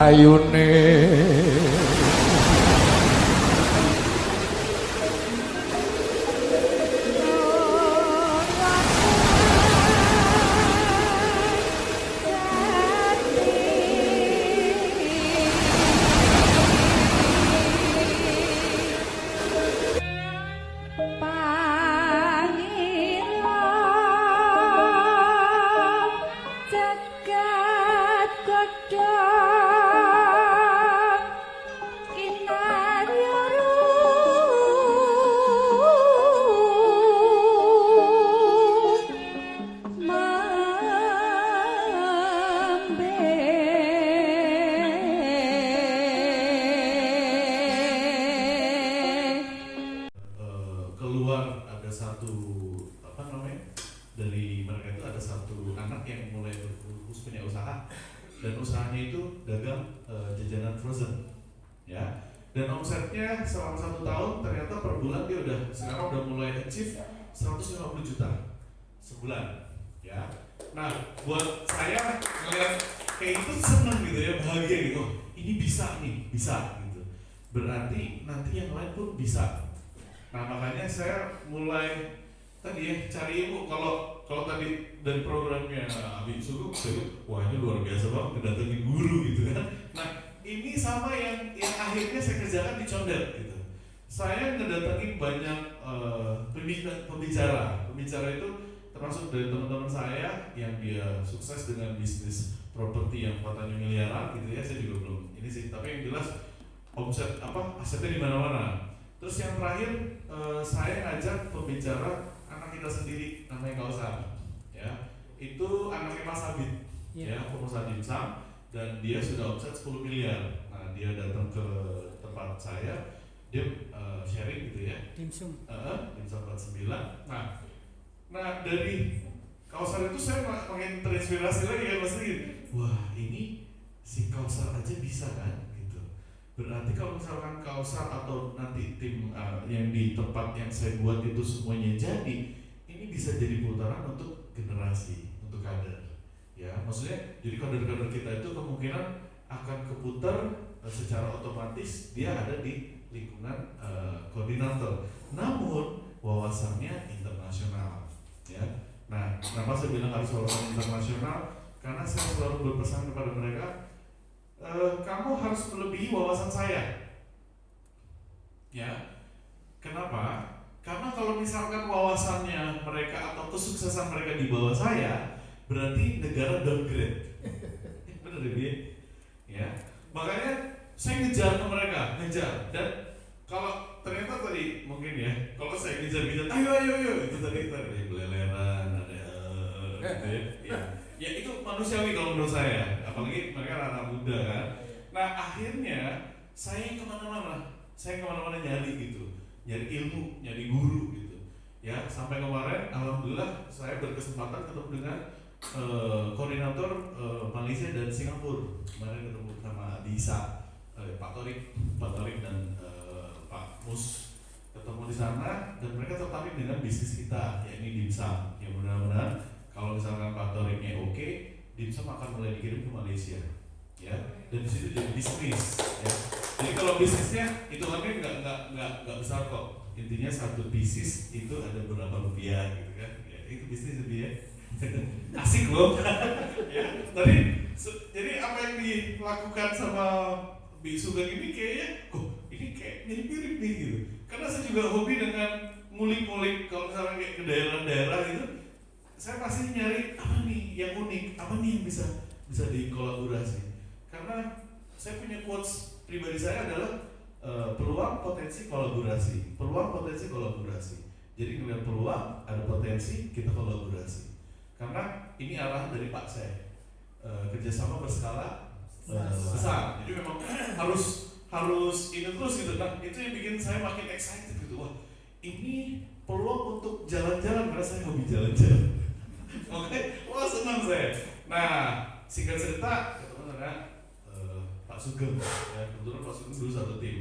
ayune keluar ada satu dari mereka itu ada satu anak yang mulai punya usaha, dan usahanya itu dagang jajanan frozen ya, dan omsetnya selama 1 tahun ternyata per bulan dia sekarang udah mulai achieve 150 juta sebulan ya. Nah buat saya ngeliat kayak itu seneng gitu ya, bahagia gitu, oh, ini bisa gitu, berarti nanti yang lain pun bisa. Nah makanya saya mulai tadi ya cari ilmu. Kalau tadi dari programnya Abi Sugu, wah ini luar biasa banget ngedatengin guru gitu kan. Nah ini sama yang akhirnya saya kerjakan di Condet gitu. Saya ngedatengin banyak pembicara itu termasuk dari teman-teman saya yang dia sukses dengan bisnis properti yang katanya miliaran gitu ya. Saya juga belum ini sih, tapi yang jelas omset asetnya di mana-mana. Terus yang terakhir saya ngajak pembicara anak kita sendiri namanya Kausar ya, itu anaknya Mas Abid ya, pengusaha dimsum, dan dia sudah omset 10 miliar. Nah dia datang ke tempat saya, dia sharing gitu ya, dimsum 49. Nah dari Kausar itu saya makin terinspirasi lagi ya Mas Rin. Wah ini si Kausar aja bisa kan. Berarti kalau misalkan Kausar atau nanti tim yang di tempat yang saya buat itu semuanya jadi, ini bisa jadi putaran untuk generasi, untuk kader ya. Maksudnya jadi kader-kader kita itu kemungkinan akan keputar secara otomatis, dia ada di lingkungan koordinator, namun wawasannya internasional ya. Nah kenapa saya bilang harus wawasan internasional? Karena saya selalu berpesan kepada mereka, kamu harus melebihi wawasan saya ya. Kenapa? Karena kalau misalkan wawasannya mereka atau kesuksesan mereka di bawah saya, berarti negara downgrade. Bener ya? Makanya saya ngejar ke mereka, dan kalau ternyata tadi mungkin ya, kalau saya ngejar, ayo itu tadi beleleran, ada gitu ya. Ya itu manusiawi kalau menurut saya, apalagi mereka anak muda kan. Nah akhirnya saya kemana-mana nyari gitu, nyari ilmu, nyari guru gitu ya. Sampai kemarin alhamdulillah saya berkesempatan ketemu dengan koordinator Malaysia dan Singapura. Kemarin ketemu sama Disa, Pak Torik dan Pak Mus, ketemu di sana, dan mereka tertarik dengan bisnis kita, yakni dimsum. Ya mudah-mudahan kalau misalkan Pak Toriknya oke, dimsum akan mulai dikirim ke Malaysia ya, dan di situ jadi bisnis ya. Jadi kalau bisnisnya itu kan nggak besar kok, intinya satu bisnis itu ada berapa rupiah gitu kan ya, itu bisnis lebih ya. Asik loh ya. Jadi apa yang dilakukan sama Bi Sugeng ini kayaknya ini kayak mirip nih gitu, karena saya juga hobi dengan ngulik-ngulik. Kalau misalnya kayak ke daerah-daerah gitu, saya pasti nyari apa nih yang unik, apa nih yang bisa dikolaborasi. Karena saya punya quotes pribadi saya adalah peluang potensi kolaborasi. Jadi ngeliat peluang, ada potensi, kita kolaborasi. Karena ini arahan dari Pak saya, kerjasama berskala besar. Jadi memang harus ini terus gitu. Nah itu yang bikin saya makin excited gitu. Wah ini peluang untuk jalan-jalan, karena saya hobi jalan-jalan. Oke, wah senang saya. Nah, singkat cerita ketemu dengan Pak Sugeng ya, kebetulan Pak Sugeng dulu satu tim.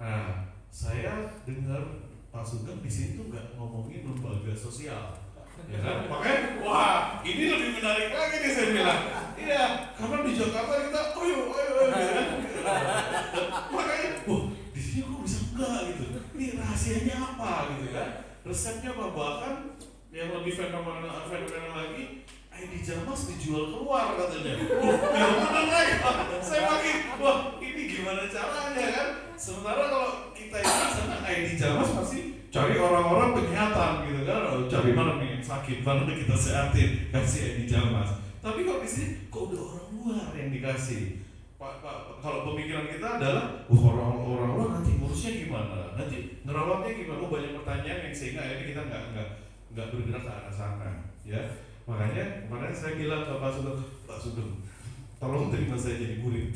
Nah, saya dengar Pak Sugeng di sini tuh nggak ngomongin lembaga sosial, ya kan? Makanya, wah ini lebih menarik lagi nih saya bilang. Iya, karena di Jakarta kita, resepnya apa, bahkan yang lebih fenomenal lagi, ID Jamas dijual keluar katanya. Ya bener kan? Saya makin, wah ini gimana caranya kan? Sementara kalau kita ini sana ID Jamas pasti cari orang-orang penyihatan gitu kan, cari mana nih yang sakit, mana kita sehatin, kasih ID Jamas. Tapi kalau di sini kok udah orang luar yang dikasih. Pak, kalau pemikiran kita adalah, orang luar nanti ngurusnya gimana, nanti ngerawatnya gimana, banyak pertanyaan yang sehingga ini kita nggak bergerak ke arah sana, ya. Makanya kemarin saya bilang ke Pak Sugeng, tolong terima saya jadi murid.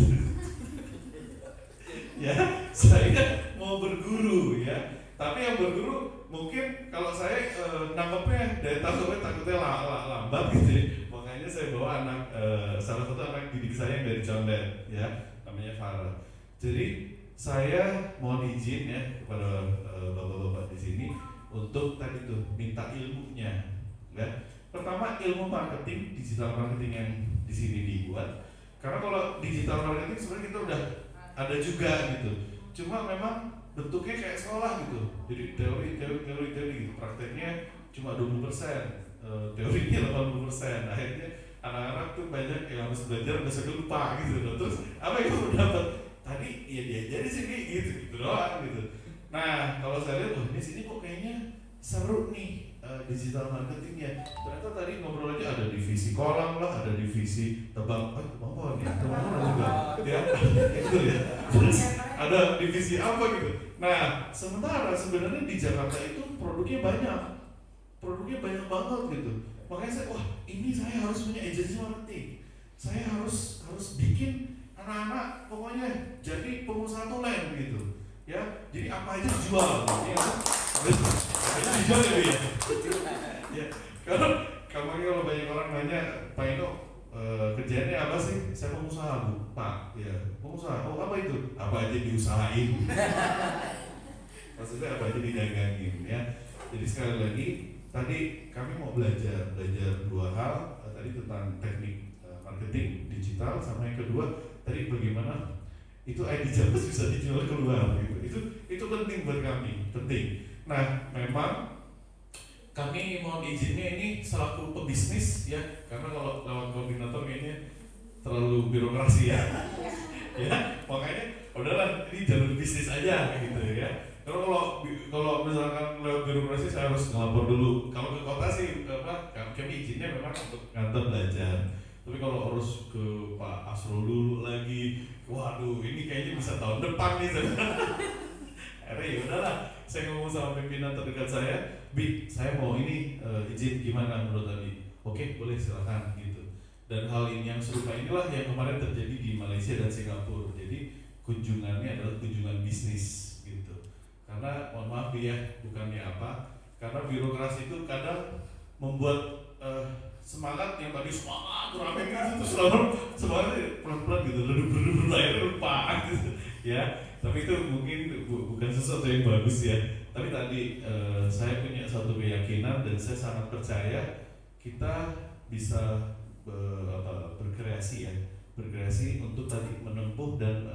Ya, saya mau berguru ya. Tapi yang berguru mungkin kalau saya nangkepnya dari takutnya lambat gitu ya. Makanya saya bawa salah satu anak didik saya yang dari Condet ya, namanya Farah. Jadi saya mohon izin ya kepada bapak-bapak di sini untuk tadi tuh minta ilmunya, ya. Pertama ilmu marketing, digital marketing yang di sini dibuat. Karena kalau digital marketing sebenarnya kita udah ada juga gitu. Cuma memang bentuknya kayak sekolah gitu. Jadi teori gitu. Prakteknya cuma 20%, teorinya 80%. Akhirnya anak-anak tuh banyak yang harus belajar udah sudah lupa gitu loh. Terus apa yang kamu dapat? Tadi ya diajari sih gitu doang gitu. Nah, kalau saya lihat di sini kok kayaknya seru nih digital marketingnya. Ternyata tadi ngobrol aja ada divisi kolam lah, ada divisi tebang pohon ya, juga ya, itu ya. Terus ada divisi apa gitu. Nah, sementara sebenarnya di Jakarta itu produknya banyak banget gitu. Makanya saya, wah ini saya harus punya agensi marketing. Saya harus bikin anak-anak pokoknya jadi pengusaha tulen gitu. Ya, jadi apa aja dijual. Ya, itu dijual ya. Ya, kalau banyak orang nanya, Pak Ino kerjaannya apa sih? Saya pengusaha Bu, Pak. Ya, pengusaha. Oh apa itu? Apa aja diusahain. Maksudnya apa aja didagangin ya. Jadi sekali lagi tadi kami mau belajar dua hal tadi tentang teknik marketing digital, sama yang kedua tadi bagaimana itu ID Jamas bisa dijual keluar gitu. Itu penting buat kami, penting. Nah, memang kami mohon izinnya ini selaku pebisnis ya, karena kalau lewat koordinator kayaknya terlalu birokrasi ya. Ya, makanya udahlah ini jalur bisnis aja gitu ya. Kalau misalkan lewat birokrasi saya harus ngelapor dulu. Kalau ke kota sih kami izinnya memang untuk ngantar belajar. Tapi kalau harus ke Pak Asrul dulu lagi, waduh ini kayaknya bisa tahun depan nih. Akhirnya ya udahlah, saya ngomong sama pimpinan terdekat saya, Bi, saya mau ini izin gimana menurut tadi? Oke, boleh silakan gitu. Dan hal ini yang serupa inilah yang kemarin terjadi di Malaysia dan Singapura. Jadi kunjungannya adalah kunjungan bisnis gitu. Karena mohon maaf ya, bukannya apa? Karena birokrasi itu kadang membuat semangat yang tadi semangat rame gitu terus lalu semangatnya pelan-pelan gitu, redup akhirnya lupa gitu ya. Tapi itu mungkin bukan sesuatu yang bagus ya. Tapi tadi saya punya satu keyakinan dan saya sangat percaya kita bisa berkreasi untuk tadi menempuh dan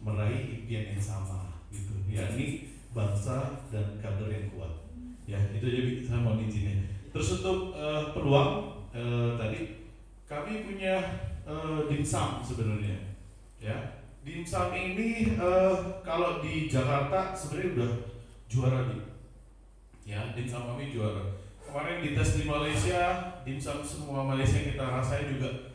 meraih impian yang sama gitu, yakni bangsa dan kader yang kuat ya. Itu aja saya mau izinnya. Terus untuk peluang tadi kami punya dimsum sebenarnya ya. Dimsum ini kalau di Jakarta sebenarnya udah juara nih ya, dimsum kami juara. Kemarin di tes di Malaysia, dimsum semua Malaysia yang kita rasain juga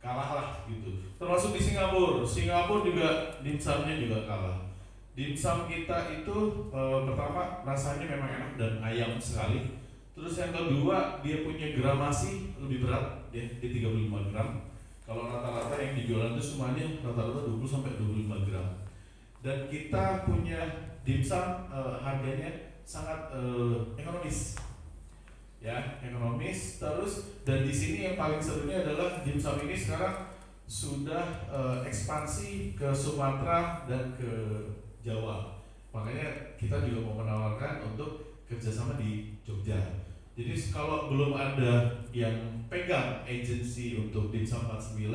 kalah lah gitu. Termasuk di Singapura juga dimsumnya juga kalah. Dimsum kita itu pertama rasanya memang enak dan ayam sekali. Terus yang kedua dia punya gramasi lebih berat ya, di 35 gram. Kalau rata-rata yang dijualan itu semuanya rata-rata 20-25 gram. Dan kita punya dimsum harganya sangat ekonomis. Ya, ekonomis. Terus dan di sini yang paling serunya adalah dimsum ini sekarang sudah ekspansi ke Sumatera dan ke Jawa. Makanya kita juga mau menawarkan untuk kerjasama di Jogja. Jadi kalau belum ada yang pegang agensi untuk dimsum 49,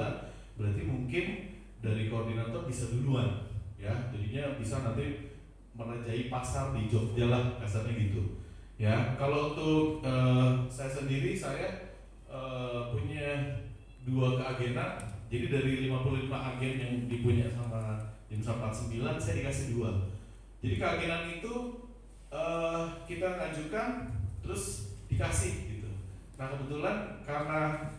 berarti mungkin dari koordinator bisa duluan ya. Jadinya bisa nanti merajai pasar di Jogja lah kasarnya gitu. Ya, kalau untuk saya sendiri saya punya 2 keagenan. Jadi dari 55 agen yang dipunya sama Dimsum 49 saya dikasih 2. Jadi keagenan itu kita ngajukan terus dikasih gitu. Nah kebetulan karena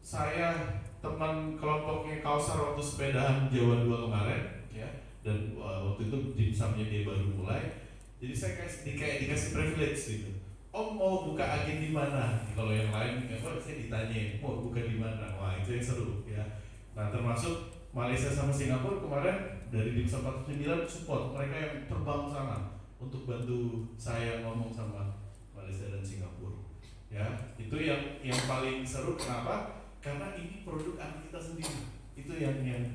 saya teman kelompoknya Kausar waktu sepedahan Jawa 2 kemarin ya, dan waktu itu Dimsumnya dia baru mulai, jadi saya kayak dikasih privilege gitu. Om mau buka agen di mana? Kalau yang lain saya ditanya mau buka di mana? Wah itu yang seru ya. Nah termasuk Malaysia sama Singapura kemarin dari Dimsum 49 support mereka yang terbang sana untuk bantu saya ngomong sama Malaysia dan Singapura. Ya itu yang paling seru. Kenapa? Karena ini produk anak kita sendiri. Itu yang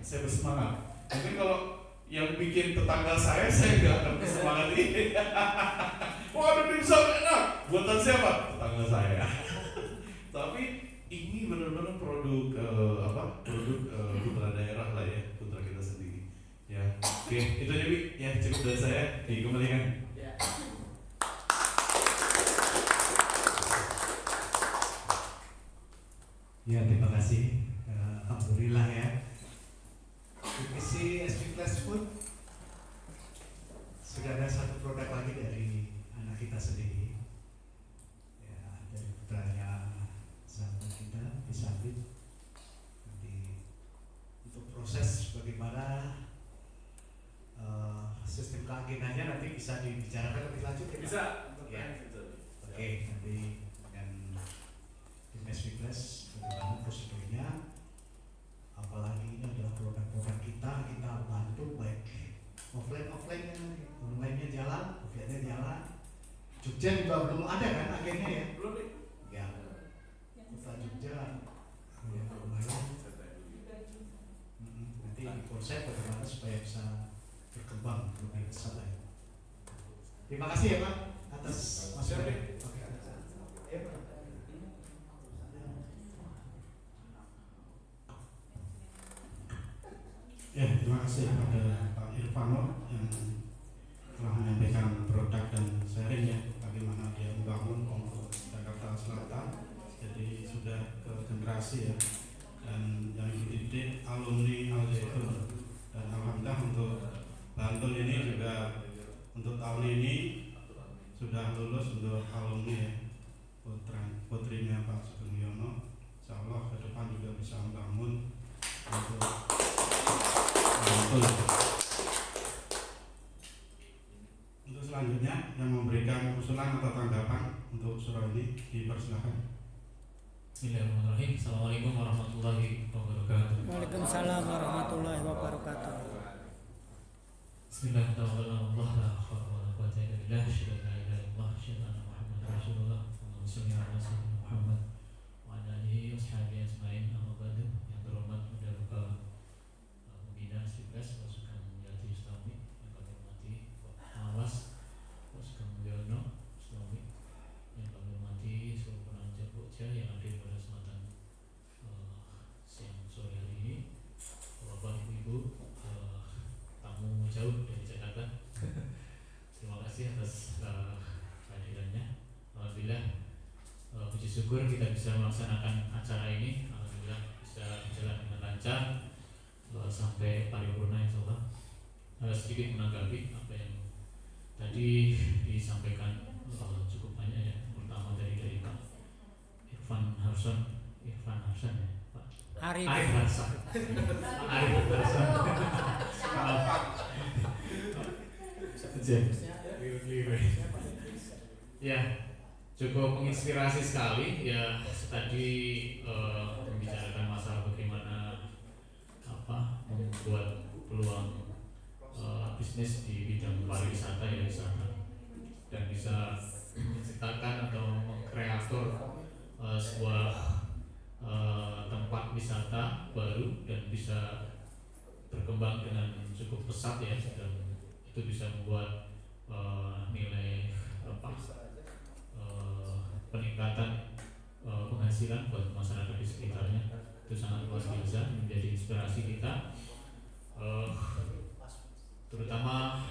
saya bersemangat. Mungkin kalau yang bikin tetangga saya nggak akan bersemangat ini. Waduh dimsum enak, buatan siapa? Tetangga saya. Tapi ini benar-benar produk produk putra daerah lah ya, putra kita sendiri. Ya, oke, itu jadi ya cukup dari saya. Dikembalikan. Ya terima kasih. Alhamdulillah ya. Divisi SP Flash Food sudah ada satu produk lagi dari anak kita sendiri, ya, dari putranya sahabat kita Bisabit. Nanti untuk proses bagaimana sistem keagenannya nanti bisa dibicarakan lebih lanjut ya. Bisa. Ya. Oke, nanti dengan tim SP Flash bagaimana prosedurnya. Apalagi ini adalah produk-produk kita bantu baik offline-nya, online-nya jalan, offline-nya jalan. Jogja juga belum ada kan agennya ya? Belum ya. Kota Jogja ya lumayan. Nanti konsep bagaimana supaya bisa berkembang lebih besar lagi. Terima kasih ya Pak atas masukannya. Ya, terima kasih kepada Pak Irfano yang telah menyampaikan produk dan sharing ya bagaimana dia membangun untuk Jakarta Selatan. Jadi sudah ke generasi ya, dan yang dididik alumni Al-Zaitun. Dan alhamdulillah untuk Bantul ini juga untuk tahun ini sudah lulus untuk alumni ya, putrinya Pak Sugeng Yono. Insya Allah ke depan juga bisa membangun untuk Untuk selanjutnya yang memberikan usulan atau tanggapan untuk surah ini dipersilakan. Bismillahirrahmanirrahim. Assalamualaikum warahmatullahi wabarakatuh. Waalaikumsalam warahmatullahi wabarakatuh. Bismillahirrahmanirrahim. La haula wala quwwata illa billah. Asyhadu an la ilaha illallah, asyhadu anna Muhammadar Rasulullah. Allahumma shalli ala sayyidina Muhammad wa ala alihi washabihi ajmain. Amma ba'du. Yang terhormat Saudara Pembina Sibes Pasukan Mulyadi Islami yang kami hormati Pak Mawas Pasukan Mulyono Islami yang kami hormati seluruh penanjak Jogja yang hadir pada kesempatan siang sore hari ini, Bapak Ibu tamu jauh dari Jakarta. Terima kasih atas kehadirannya. Alhamdulillah, puji syukur kita bisa melaksanakan acara ini. Alhamdulillah bisa berjalan dengan lancar sampai paripurna insyaallah. Sedikit menanggapi apa yang tadi disampaikan, cukup banyak ya. Pertama dari Pak Irfan Harson ya Pak Arif Harson. Ya, cukup menginspirasi sekali ya. Tadi membicarakan masalah bagaimana membuat peluang bisnis di bidang pariwisata ya, wisata, dan bisa menciptakan atau mengkreator sebuah tempat wisata baru dan bisa berkembang dengan cukup pesat ya, dan itu bisa membuat nilai peningkatan penghasilan buat masyarakat di sekitarnya. Itu sangat luar biasa, menjadi inspirasi kita, terutama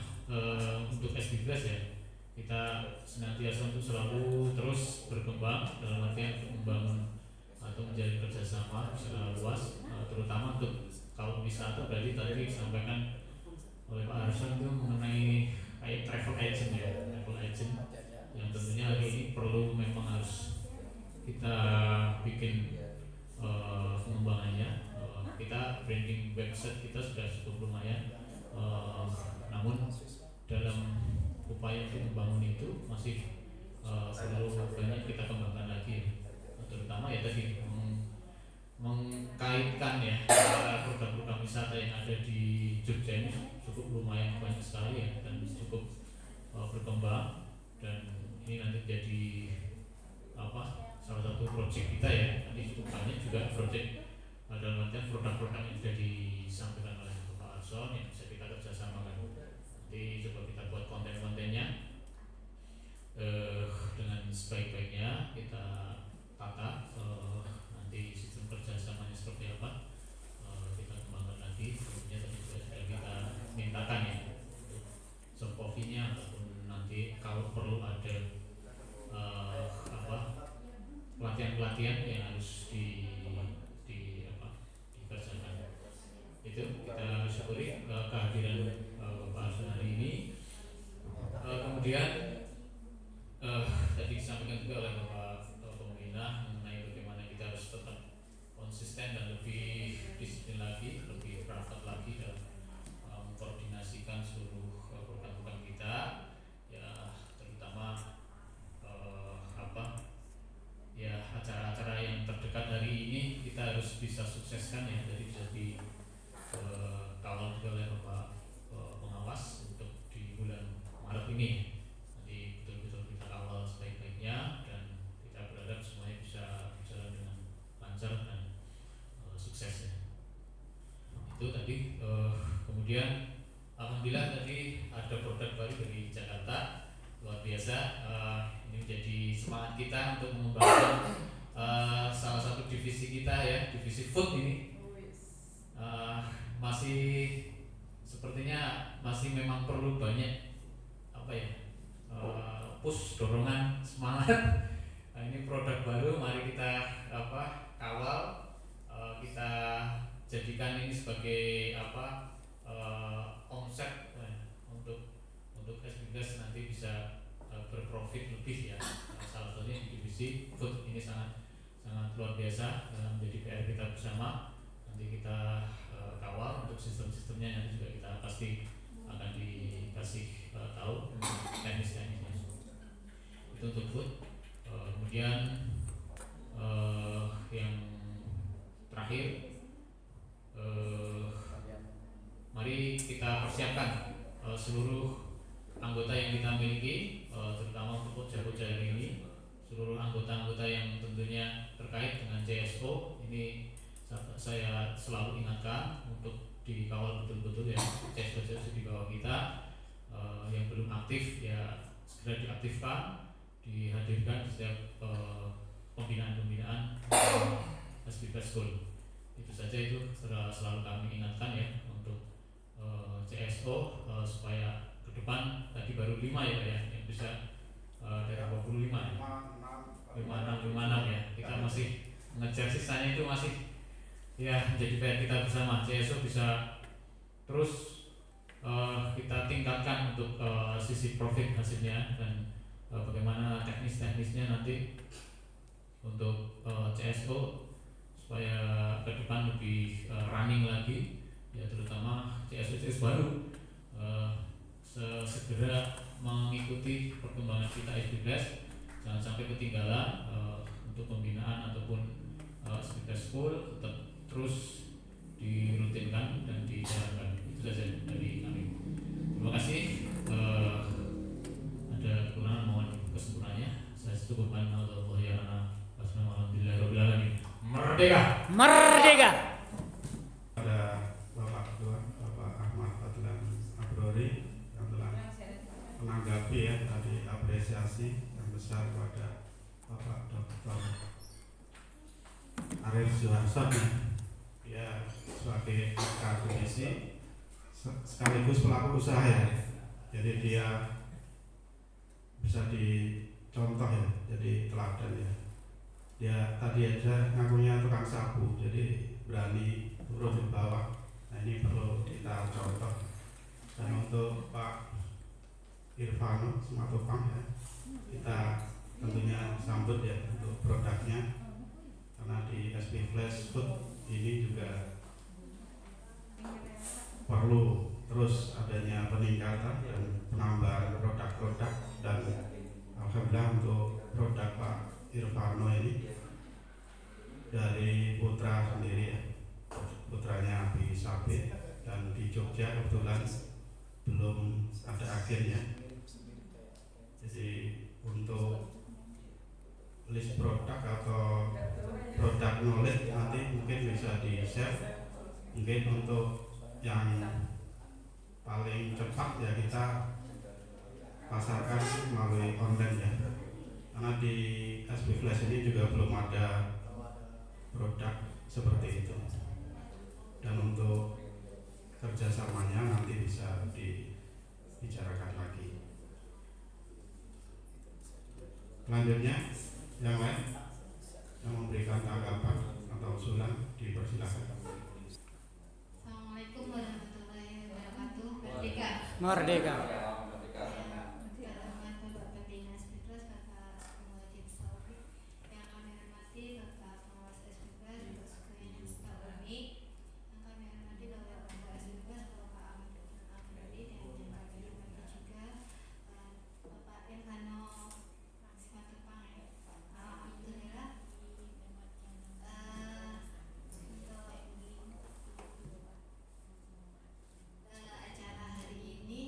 untuk SBPLS ya, kita senantiasa untuk selalu terus berkembang dalam artian membangun atau menjalin kerjasama secara luas, terutama untuk kalau wisata. Berarti tadi disampaikan oleh Pak Arson itu mengenai kayak travel agent ya, travel agent yang tentunya hari ini perlu memang harus kita bikin pengembangannya. Kita branding website kita sudah cukup lumayan, namun dalam upaya untuk membangun itu masih perlu banyak kita kembangkan lagi, terutama ya tadi mengkaitkan ya antara program-program wisata yang ada di Jogja ini cukup lumayan banyak sekali ya, dan cukup berkembang, dan ini nanti jadi salah satu proyek kita ya. Nanti cukup banyak juga proyek dalam artian produk-produk yang sudah disampaikan oleh Pak Arson yang bisa kita kerjasamakan. Nanti coba kita buat konten-kontennya dengan sebaik-baiknya, kita tata nanti sistem kerjasamanya seperti apa, kita kembangkan lagi. Tentunya tadi juga sudah kita mintakan ya soft copy-nya, ataupun nanti kalau perlu ada pelatihan-pelatihan yang harus dikerjakan. Itu kita syukuri kehadiran Bapak Arson hari ini. Kemudian tadi disampaikan juga oleh Bapak Pembina mengenai bagaimana kita harus tetap konsisten dan lebih disiplin lagi, lebih rapat lagi dalam mengkoordinasikan seluruh program-program kita ya, terutama acara-acara yang terdekat hari ini kita harus bisa sukseskan ya. Jadi bisa dikawal juga oleh Bapak pengawas untuk di bulan Maret ini. Nanti betul-betul kita kawal sebaik-baiknya, dan kita berharap semuanya bisa berjalan dengan lancar dan sukses ya. Itu tadi. Kemudian alhamdulillah tadi ada produk baru dari Jakarta, luar biasa. Ini menjadi semangat kita untuk mengembangkan salah satu divisi kita ya, divisi food ini. Masih sepertinya masih memang perlu banyak push, dorongan, semangat. Ini produk baru, mari kita kawal, kita jadikan ini sebagai omset untuk SBPLS nanti bisa berprofit lebih ya. Salah satunya di divisi food ini sangat luar biasa, menjadi PR kita bersama. Nanti kita kawal untuk sistem-sistemnya, nanti juga kita pasti akan dikasih tahu teknis-teknisnya. Itu untuk food. Kemudian yang terakhir, mari kita persiapkan seluruh anggota yang kita miliki, terutama untuk Pokja hari ini, seluruh anggota-anggota yang tentunya terkait dengan CSO ini saya selalu ingatkan untuk dikawal betul-betul ya. CSO di bawah kita yang belum aktif ya segera diaktifkan, dihadirkan di setiap pembinaan SBPLS School. Itu saja, itu selalu kami ingatkan ya untuk CSO supaya ke depan. Tadi baru 5 ya Pak ya, yang bisa dari 25 ya, 56 ya. Kita masih mengejar sisanya, itu masih ya menjadi PR kita bersama. CSO bisa terus kita tingkatkan untuk sisi profit hasilnya, dan bagaimana teknis-teknisnya nanti untuk CSO supaya ke depan lebih running lagi ya, terutama CSO baru segera mengikuti perkembangan kita SBPLS, jangan sampai ketinggalan untuk pembinaan ataupun SBPLS School, tetap terus dirutinkan dan dijalankan. Itu saja dari kami. Terima kasih. Ada kekurangan mohon kesempurnaannya. Saya cukupkan. Alhamdulillahirobbilalamin. Merdeka. Merdeka. Pada Bapak Ketua, Bapak Ahmad Fadlan Abrori yang telah menanggapi ya tadi apresiasi yang besar pada Bapak Dr. Arief Suharson ya sebagai akademisi sekaligus pelaku usaha ya. Jadi dia bisa dicontoh ya, jadi teladan ya. Dia tadi aja ngakunya tukang sapu, jadi berani turun di bawah. Nah ini perlu kita contoh. Dan untuk Pak Irfano Simatupang ya, kita tentunya sambut ya untuk produknya, karena di SP Flash Food ini juga perlu terus adanya peningkatan dan penambahan produk-produk. Dan alhamdulillah untuk produk Pak Irfano ini dari putra sendiri ya, putranya Abi Sabit, dan di Jogja kebetulan belum ada akhirnya. Jadi untuk list produk atau produk knowledge nanti mungkin bisa di share. Mungkin untuk yang paling cepat ya kita pasarkan melalui online ya, karena di SP Flash ini juga belum ada produk seperti itu. Dan untuk kerjasamanya nanti bisa dibicarakan lagi. Selanjutnya yang lain yang memberikan tanggapan atau usulan dipersilakan. Assalamualaikum warahmatullahi wabarakatuh. Merdeka. Merdeka. Bapak Dinas Pidras, Bapak Muhajir Sauri, yang kami hormati Bapak Pengawas SPK, juga sekalian yang staf kami, yang kami hormati Bapak SPK, Bapak Ahmad Abdullah, dan yang kami hormati juga Bapak Irfano Simatupang. Alhamdulillah untuk acara hari ini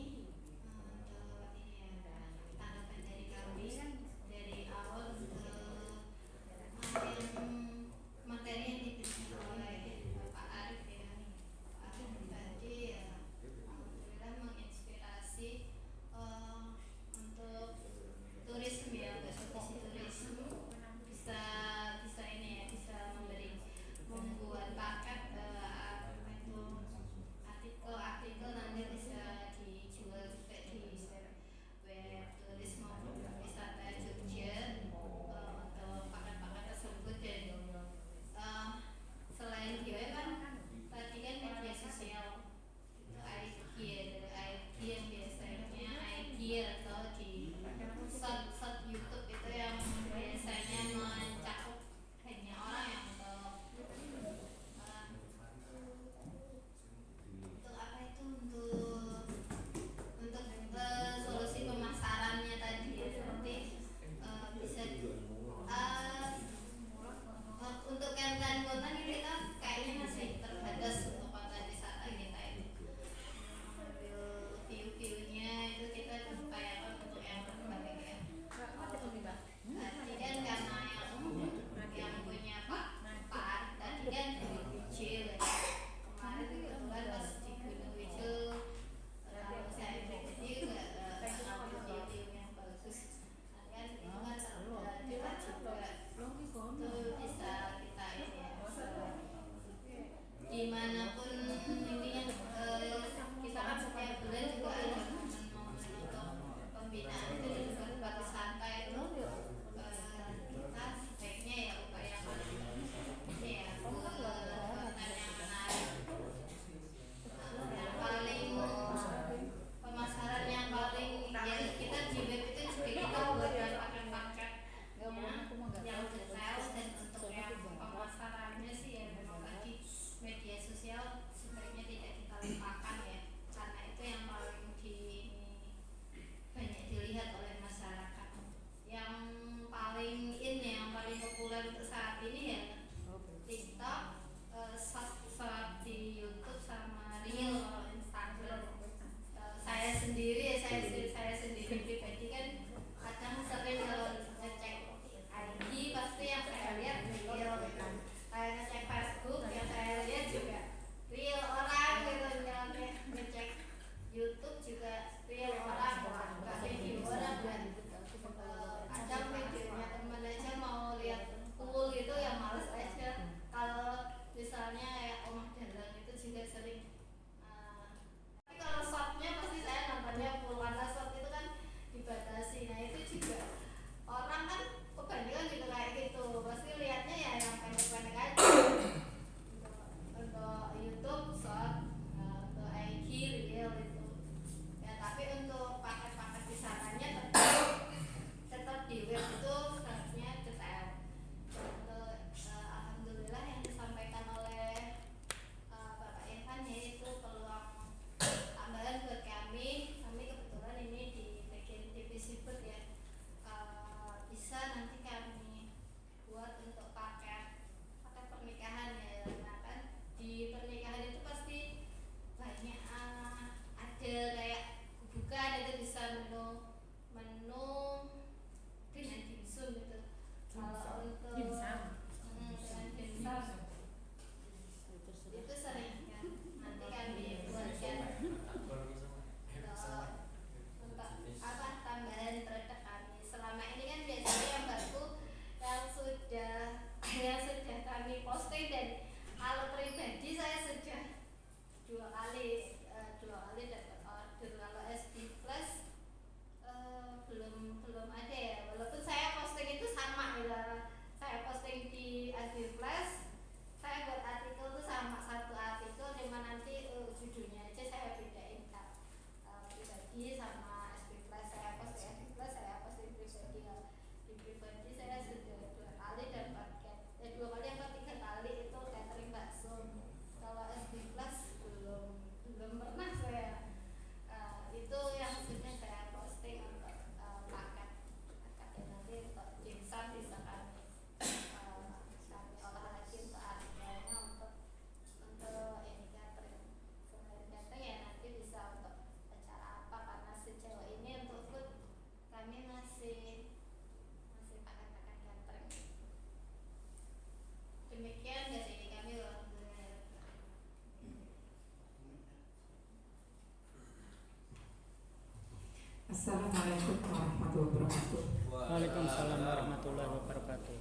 Assalamualaikum warahmatullahi wabarakatuh. Waalaikumsalam warahmatullahi wabarakatuh.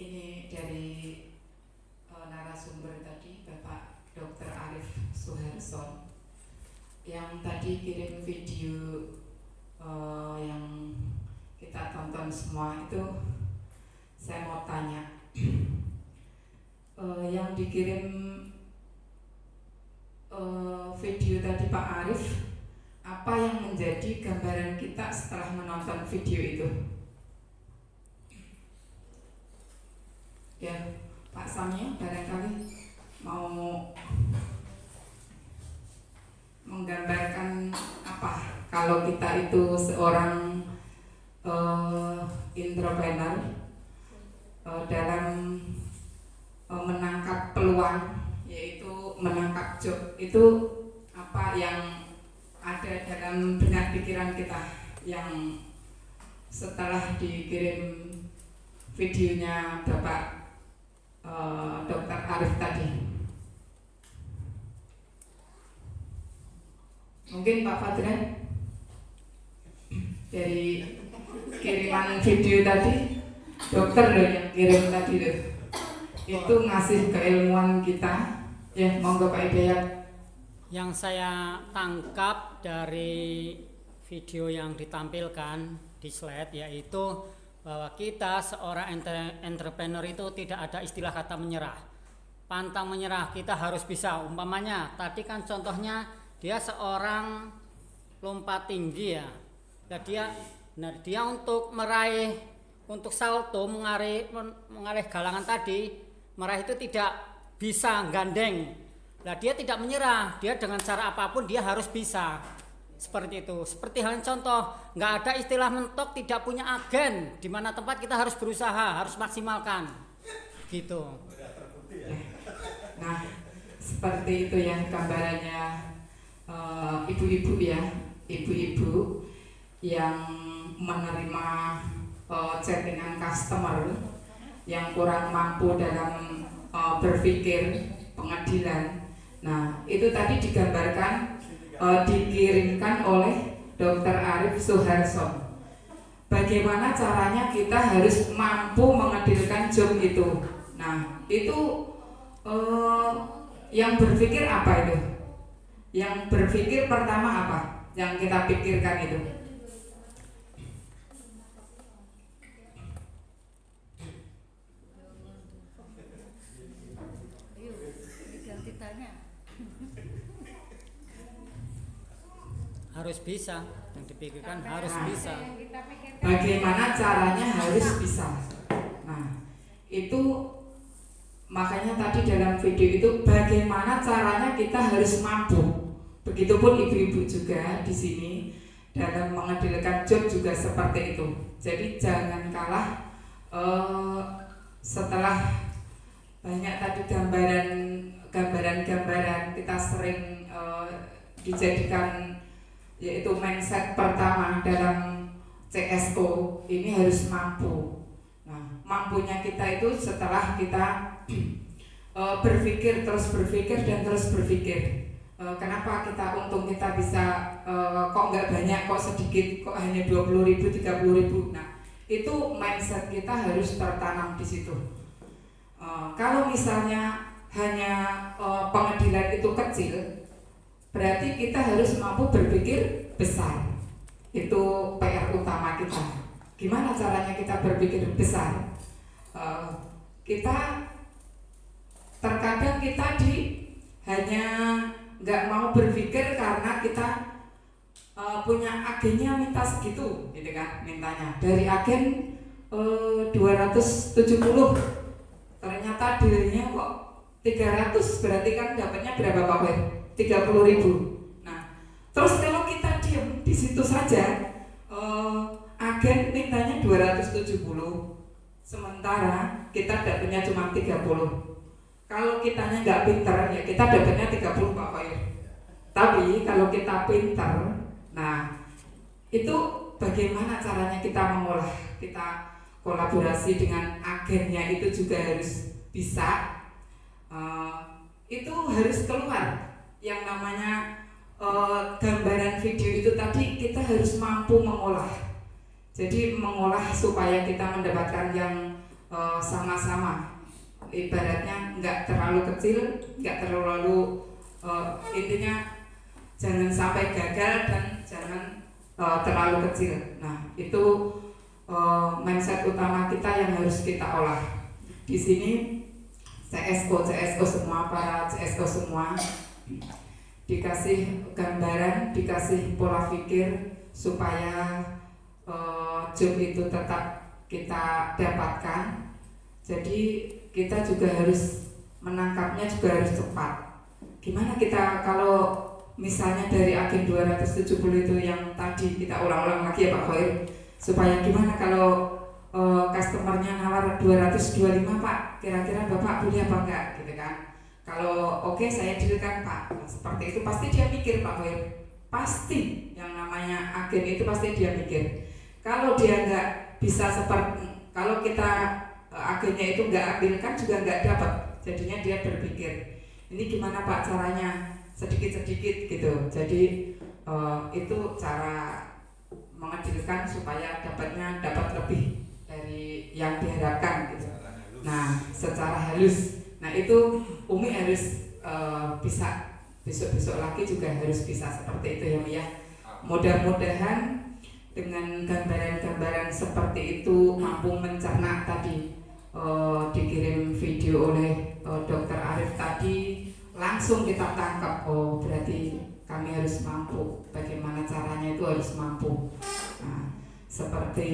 Ini dari narasumber tadi Bapak Dr. Arif Suharson yang tadi kirim video yang kita tonton semua itu. Saya mau tanya, yang dikirim video tadi Pak Arif, apa yang menjadi gambaran kita setelah menonton video itu? Ya, Pak Samya barangkali mau menggambarkan apa kalau kita itu seorang entrepreneur dalam menangkap peluang, yaitu menangkap job, itu apa yang ada dalam benak pikiran kita yang setelah dikirim videonya Bapak Dr. Arif tadi. Mungkin Pak Fadran dari kiriman video tadi, dokter loh yang kirim tadi loh, itu ngasih keilmuan kita. Ya, monggo Pak Hidayat. Yang saya tangkap dari video yang ditampilkan di slide yaitu bahwa kita seorang entrepreneur itu tidak ada istilah kata menyerah, pantang menyerah, kita harus bisa. Umpamanya tadi kan contohnya dia seorang lompat tinggi ya, dia untuk meraih, untuk salto mengalih galangan tadi, meraih itu tidak bisa gandeng. Nah, dia tidak menyerah, dia dengan cara apapun dia harus bisa. Seperti itu. Seperti halnya contoh, nggak ada istilah mentok, tidak punya agen, di mana tempat kita harus berusaha, harus maksimalkan. Gitu. Nah, seperti itu yang gambarannya ibu-ibu ya, ibu-ibu yang menerima chattingan customer yang kurang mampu dalam berpikir pengadilan. Nah, itu tadi digambarkan, dikirimkan oleh Dr. Arif Suharson. Bagaimana caranya kita harus mampu mengadilkan job itu. Nah, itu yang berpikir apa itu? Yang berpikir pertama apa? Yang kita pikirkan itu. Harus bisa, yang dipikirkan harus bisa. Bagaimana caranya harus bisa. Nah, itu makanya tadi dalam video itu bagaimana caranya kita harus mampu. Begitupun ibu-ibu juga di sini dalam mengandalkan job juga seperti itu. Jadi jangan kalah setelah banyak tadi gambaran-gambaran kita sering dijadikan, yaitu mindset pertama dalam CSO ini harus mampu. Nah, mampunya kita itu setelah kita berpikir, terus berpikir dan terus berpikir. Kenapa untung kita bisa kok nggak banyak, kok sedikit, kok hanya 20.000, 30.000. Nah, itu mindset kita harus tertanam di situ. Kalau misalnya hanya pengadilan itu kecil, berarti kita harus mampu berpikir besar. Itu PR utama kita. Gimana caranya kita berpikir besar? Terkadang kita hanya nggak mau berpikir karena kita punya agennya minta segitu, gitu kan, mintanya dari agen 270, ternyata dealnya kok 300, berarti kan dapatnya berapa Pak Wen? 30.000. Nah, terus kalau kita diam di situ saja, agen mintanya 270, sementara kita dapatnya cuma 30. Kalau kitanya nggak pinter, ya kita dapatnya 30 Pak Khair. Tapi kalau kita pinter, nah itu bagaimana caranya kita mengolah, kita kolaborasi dengan agennya itu juga harus bisa. Itu harus keluar yang namanya gambaran video itu tadi kita harus mampu mengolah. Jadi mengolah supaya kita mendapatkan yang sama-sama. Ibaratnya nggak terlalu kecil, nggak terlalu intinya jangan sampai gagal dan jangan terlalu kecil. Nah itu mindset utama kita yang harus kita olah. Di sini CSO semua, para CSO semua dikasih gambaran, dikasih pola pikir supaya job itu tetap kita dapatkan. Jadi kita juga harus menangkapnya juga harus cepat. Gimana kita kalau misalnya dari agen 270 itu yang tadi kita ulang-ulang lagi ya Pak Khair, supaya gimana kalau customernya nawar 225 Pak, kira-kira Bapak beli apa enggak gitu kan. Kalau oke, saya dealkan Pak. Nah, seperti itu pasti dia mikir Pak Khair. Pasti yang namanya agen itu pasti dia mikir. Kalau dia enggak bisa seperti, kalau kita agennya itu enggak ambilkan juga enggak dapat. Jadinya dia berpikir, ini gimana Pak caranya, sedikit-sedikit gitu. Jadi itu cara mengedilkan supaya dapat lebih dari yang diharapkan gitu. Nah secara halus, nah itu Umi harus bisa besok-besok lagi juga harus bisa seperti itu ya Mi ya. Mudah-mudahan dengan gambaran-gambaran seperti itu mampu mencerna tadi dikirim video oleh Dr. Arif tadi, langsung kita tangkap, oh berarti kami harus mampu, bagaimana caranya itu harus mampu. Nah, seperti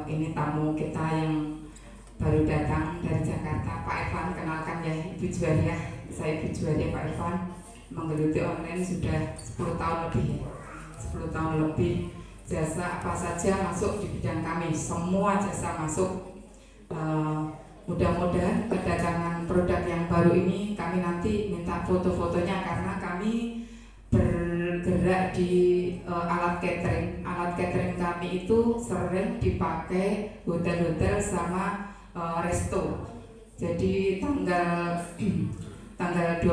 ini tamu kita yang baru datang dari Jakarta, Pak Irfan, kenalkan ya Ibu Juwaria. Saya Ibu Juwaria Pak Irfan, menggeluti online sudah 10 tahun lebih, 10 tahun lebih. Jasa apa saja masuk di bidang kami, semua jasa masuk. Mudah-mudahan kedatangan produk yang baru ini kami nanti minta foto-fotonya karena kami bergerak di alat catering. Alat catering kami itu sering dipakai hotel-hotel sama resto. Jadi tanggal 28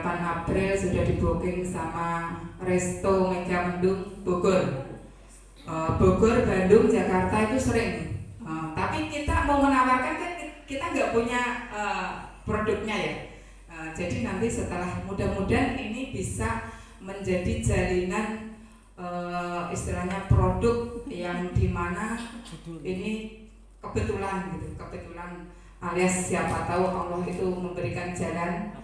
April sudah di booking sama resto Megamendung Bogor. Bogor, Bandung, Jakarta itu sering. Tapi kita mau menawarkan kan kita nggak punya produknya ya. Jadi nanti setelah mudah-mudahan ini bisa menjadi jalinan istilahnya produk yang dimana ini kebetulan gitu, kebetulan alias siapa tahu Allah itu memberikan jalan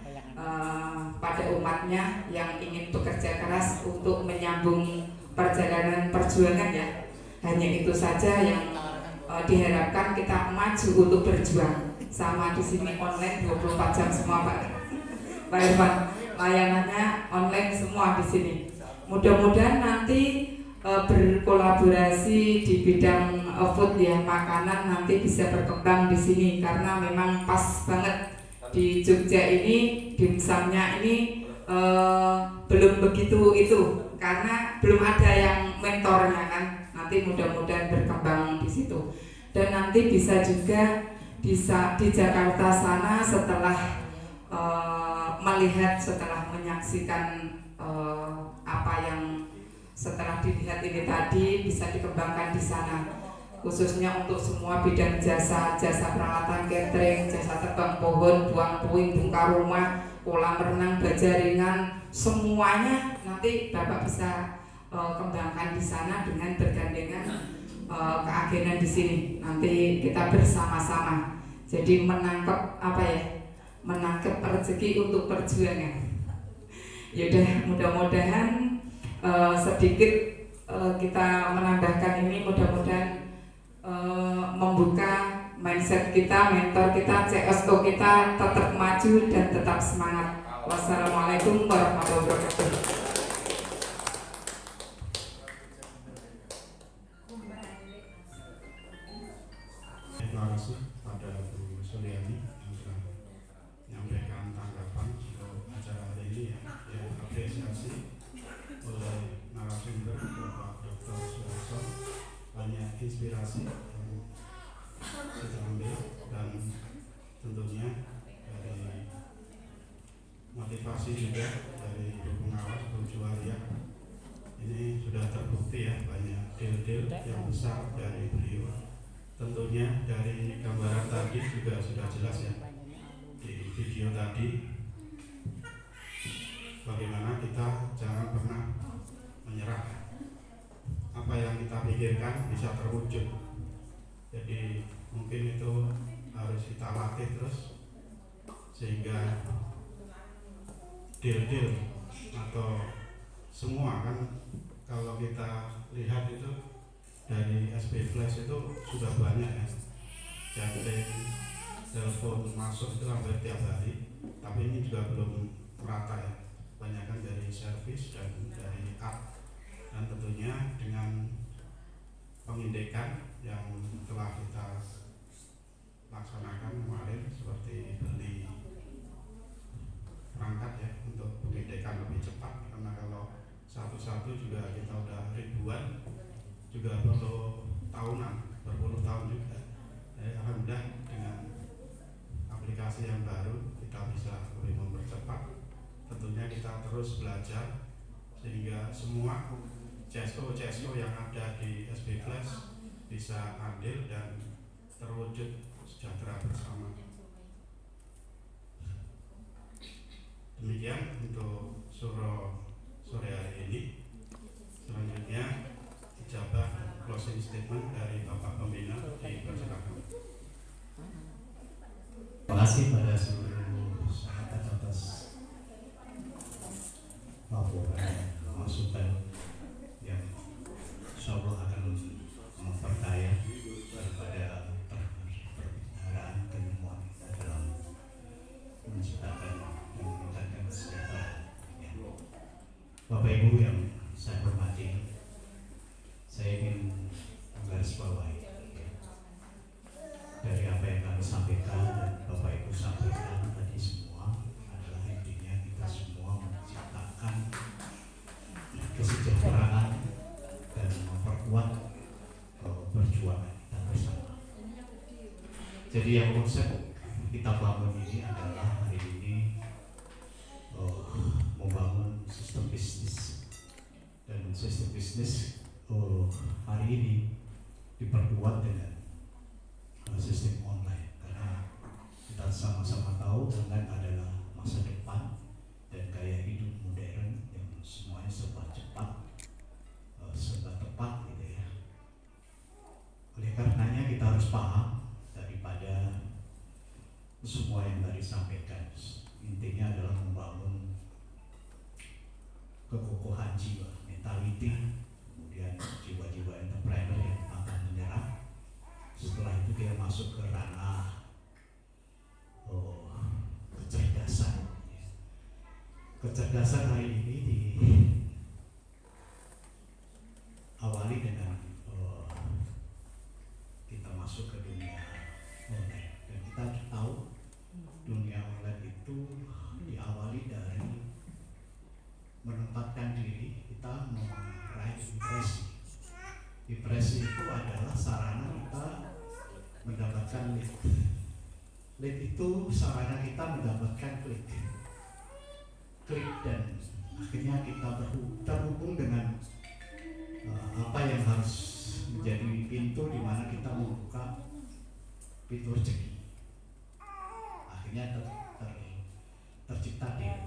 pada umatnya yang ingin bekerja keras untuk menyambung perjalanan perjuangan ya. Hanya itu saja yang diharapkan kita maju untuk berjuang. Sama di sini online 24 jam semua Pak Irfan, layanannya online semua di sini. Mudah-mudahan nanti berkolaborasi di bidang food ya, makanan nanti bisa berkembang di sini karena memang pas banget di Jogja ini dimsumnya ini belum begitu itu karena belum ada yang mentornya kan. Nanti mudah-mudahan berkembang di situ dan nanti bisa juga di Jakarta sana setelah melihat, setelah menyaksikan apa yang setelah dilihat ini tadi bisa dikembangkan di sana, khususnya untuk semua bidang jasa peralatan catering, jasa tebang pohon, buang puing, bongkar rumah, kolam renang, baja ringan, semuanya nanti Bapak bisa kembangkan di sana dengan bergandengan keagenan di sini. Nanti kita bersama-sama. Jadi menangkap apa ya? Menangkap rezeki untuk perjuangan. Yaudah, mudah-mudahan sedikit kita menambahkan ini, mudah-mudahan membuka mindset kita, mentor kita, CSO kita tetap maju dan tetap semangat. Wassalamualaikum warahmatullahi wabarakatuh. Terima kasih pada Bu Suliani yang sudah menyampaikan tanggapan untuk acara hari ini yang apresiasi oleh narasumber Bapak Dr. Suharso, banyak inspirasi yang kita ambil dan tentunya dari materi motivasi juga dari Ibu Pengawas Bu Juwaria. Ini sudah terbukti ya, banyak deal-deal yang besar dari beliau. Tentunya dari gambaran tadi juga sudah jelas ya di video tadi, bagaimana kita jangan pernah menyerah. Apa yang kita pikirkan bisa terwujud. Jadi mungkin itu harus kita latih terus, sehingga deal-deal atau semua kan, kalau kita lihat itu dari SB Flash itu sudah banyak ya, chatting, telepon masuk itu hampir tiap hari, tapi ini juga belum merata ya, kebanyakan dari servis dan dari app. Dan tentunya dengan pengindekan yang telah kita laksanakan kemarin, seperti beli perangkat ya untuk pengindekan lebih cepat, karena kalau satu-satu juga kita udah ribuan, juga perlu tahunan, berpuluh tahun juga. Alhamdulillah dengan aplikasi yang baru kita bisa lebih mempercepat. Tentunya kita terus belajar sehingga semua CSO yang ada di SB Flash bisa andil dan terwujud sejahtera bersama. Demikian untuk sore hari ini. Selanjutnya ijabah closing statement dari Bapak Pembina, dipersilakan. Terima kasih pada seluruh sahabat atas masukan yang insyaallah akan memperkaya daripada perbicaraan keilmuan dalam menciptakan dan meningkatkan kesejahteraan. Bapak Ibu yang saya hormati, saya ingin menggarisbawahi dari apa yang kami sampaikan dan Bapak Ibu sampaikan tadi semua adalah intinya kita semua menciptakan kesejahteraan dan memperkuat perjuangan kita bersama. Jadi yang konsep kita bangun ini adalah hari ini membangun sistem bisnis, dan sistem bisnis hari ini diperkuat dengan sistem online, karena kita sama-sama tahu online adalah masa depan dan gaya hidup modern yang semuanya serba cepat, serba tepat gitu ya. Oleh karenanya kita harus paham daripada semua yang tadi sampaikan. Intinya adalah membangun kekokohan jiwa, mentality, kemudian jiwa-jiwa entrepreneur yang akan menyerah. Setelah itu dia masuk ke ranah kecerdasan. Kecerdasan hari ini diawali dengan kita masuk ke dunia online, dan kita tahu dunia online itu diawali dari menempatkan diri kita meraih impresi. Impresi itu adalah sarana kita mendapatkan lead. Lead itu sarana kita mendapatkan klik. Klik dan akhirnya kita terhubung dengan apa yang harus menjadi pintu di mana kita membuka pintu rezeki. Akhirnya tercipta deal.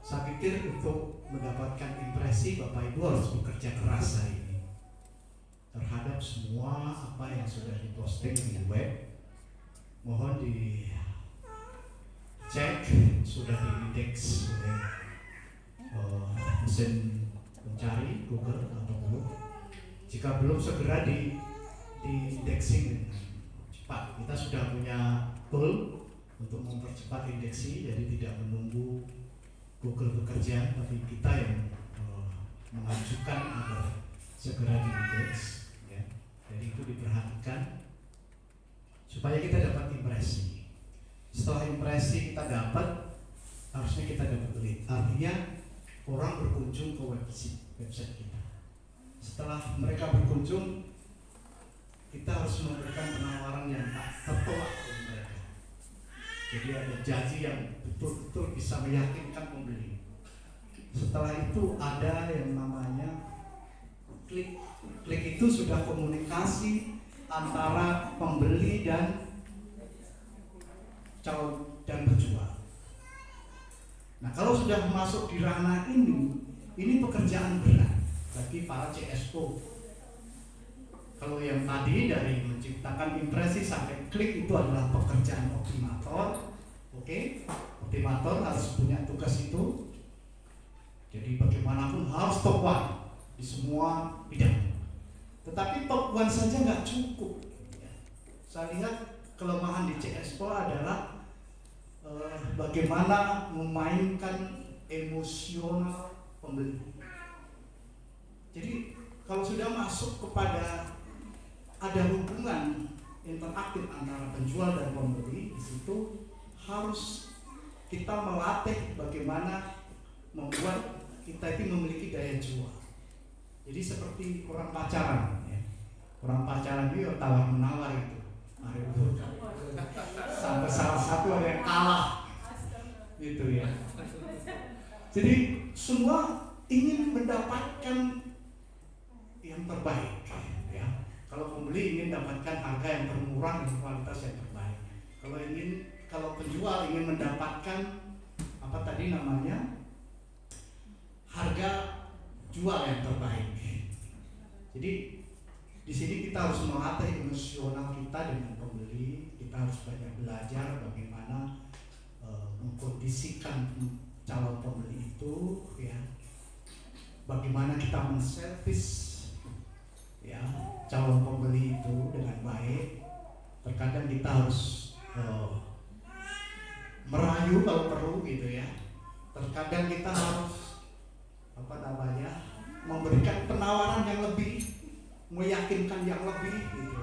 Saya pikir untuk mendapatkan impresi, Bapak Ibu harus bekerja keras hari ini terhadap semua apa yang sudah diposting di web. Mohon dicek sudah diindeks oleh mesin pencari Google atau belum. Jika belum, segera di-indexing dengan cepat. Kita sudah punya tool untuk mempercepat indeksi, jadi tidak menunggu Google bekerja, tapi kita yang mengajukan agar segera diindeks. Jadi itu diperhatikan supaya kita dapat impresi. Setelah impresi kita dapat, harusnya kita dapat lead. Artinya orang berkunjung ke website kita. Setelah mereka berkunjung, kita harus memberikan penawaran yang tak tertolak oleh mereka. Jadi ada janji yang betul-betul bisa meyakinkan pembeli. Setelah itu ada yang namanya klik. Klik itu sudah komunikasi antara pembeli dan calon dan penjual. Nah, kalau sudah masuk di ranah ini pekerjaan berat bagi para CSO. Kalau yang tadi dari menciptakan impresi sampai klik itu adalah pekerjaan optimator. Oke, optimator harus punya tugas itu. Jadi bagaimanapun harus top one di semua bidang. Tetapi top one saja nggak cukup. Saya lihat kelemahan di CSO adalah bagaimana memainkan emosional pembeli. Jadi kalau sudah masuk kepada ada hubungan interaktif antara penjual dan pembeli, di situ harus kita melatih bagaimana membuat kita itu memiliki daya jual. Jadi seperti orang pacaran, ya. Orang pacaran itu tawar menawar itu, sampai salah satu ada yang kalah, gitu ya. Jadi semua ingin mendapatkan yang terbaik, ya. Kalau pembeli ingin mendapatkan harga yang termurah dan kualitas yang terbaik. Kalau penjual ingin mendapatkan apa tadi namanya harga jual yang terbaik. Jadi di sini kita harus melatih emosional kita dengan pembeli. Kita harus banyak belajar bagaimana mengkondisikan calon pembeli itu, ya. Bagaimana kita menservis, ya, calon pembeli itu dengan baik. Terkadang kita harus merayu kalau perlu, gitu ya. Terkadang kita harus memberikan penawaran yang lebih, meyakinkan yang lebih, gitu.